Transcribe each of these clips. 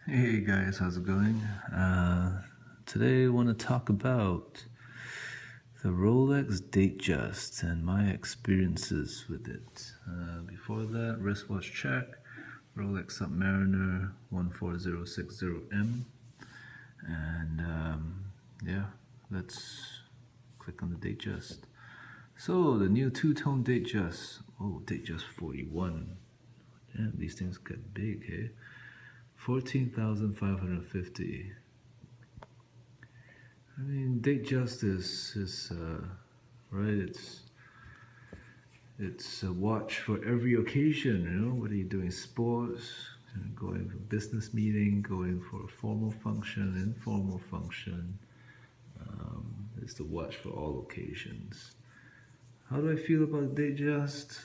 Hey guys, how's it going? Today I want to talk about the Rolex Datejust and my experiences with it. Before that, wristwatch check, Rolex Submariner 14060M, and yeah, let's click on the Datejust. So the new two-tone Datejust. Oh, Datejust 41. Damn, these things get big, eh? 14,550. I mean, Datejust is right. It's a watch for every occasion. You know, whether you're doing sports, going for business meeting, going for a formal function, informal function. It's the watch for all occasions. How do I feel about Datejust?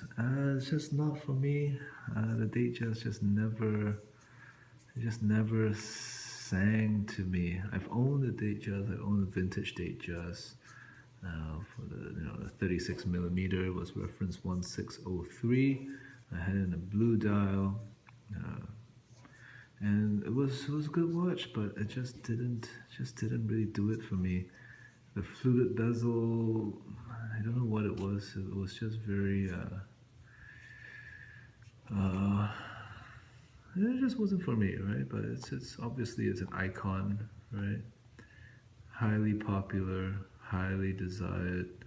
It's just not for me. The Datejust just never sang to me. I've owned a Datejust. I own a vintage Datejust. For the 36 millimeter was reference 1603. I had it in a blue dial, and it was a good watch, but it just didn't really do it for me. The fluted bezel, I don't know what it was. It was just very. It just wasn't for me, right? But it's obviously it's an icon, right? Highly popular, highly desired,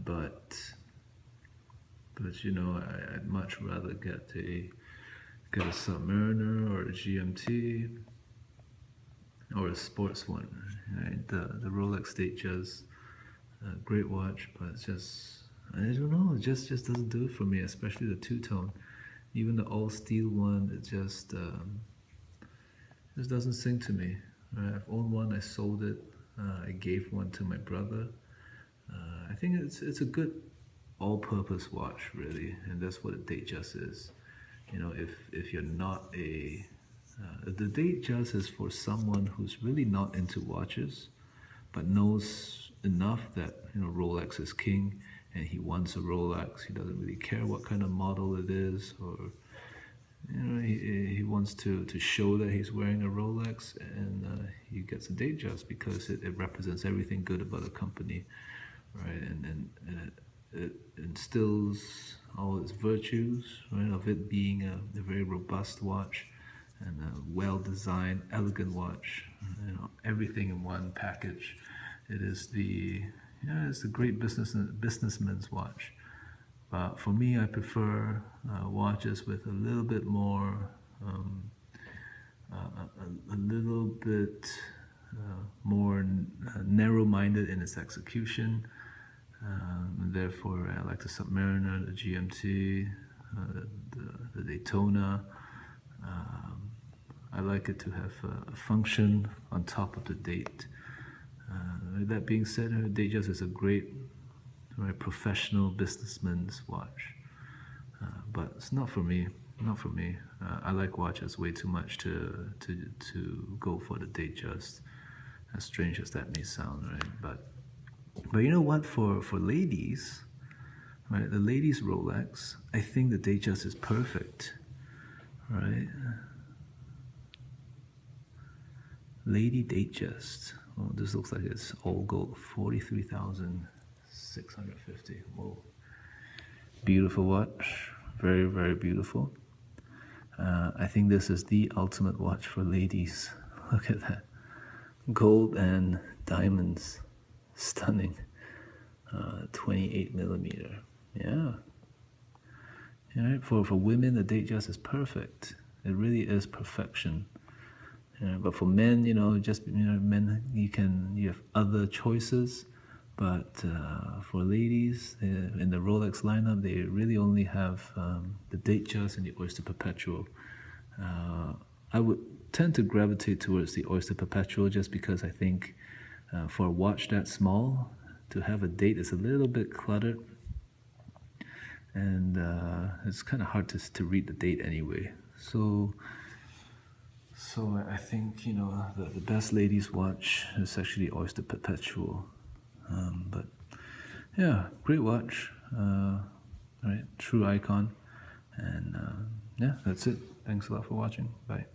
but you know, I'd much rather get a Submariner or a GMT or a sports one, right? The Rolex Datejust, great watch, but it's just I don't know, it just doesn't do it for me, especially the two-tone. Even the all steel one, it just doesn't sing to me. Right? I've owned one, I sold it, I gave one to my brother. I think it's a good all-purpose watch, really, and that's what a Datejust is. You know, if you're not the Datejust is for someone who's really not into watches, but knows enough that Rolex is king, and he wants a Rolex. He doesn't really care what kind of model it is, or he wants to show that he's wearing a Rolex, and he gets a Datejust because it represents everything good about the company, right? And it instills all its virtues, right, of it being a very robust watch and a well-designed, elegant watch. Everything in one package. It is it's a great businessman's watch. But for me, I prefer watches with a little bit more, a little bit more narrow-minded in its execution. And therefore, I like the Submariner, the GMT, the Daytona. I like it to have a function on top of the date. That being said, Datejust is a great, very professional businessman's watch, but it's not for me. Not for me. I like watches way too much to go for the Datejust. As strange as that may sound, right? But you know what? For ladies, right? The ladies' Rolex, I think the Datejust is perfect, right? Lady Datejust. Oh, this looks like it's all gold. 43,650. Whoa. Beautiful watch. Very, very beautiful. I think this is the ultimate watch for ladies. Look at that. Gold and diamonds. Stunning. 28 millimeter. Yeah. Yeah, for women, the Datejust is perfect. It really is perfection. But for men, men, you have other choices. But for ladies, in the Rolex lineup, they really only have the Datejust and the Oyster Perpetual. I would tend to gravitate towards the Oyster Perpetual just because I think for a watch that small, to have a date is a little bit cluttered. And it's kind of hard to read the date anyway. So I think the best ladies' watch is actually Oyster Perpetual. But yeah, great watch. Right, true icon. And yeah, that's it. Thanks a lot for watching. Bye.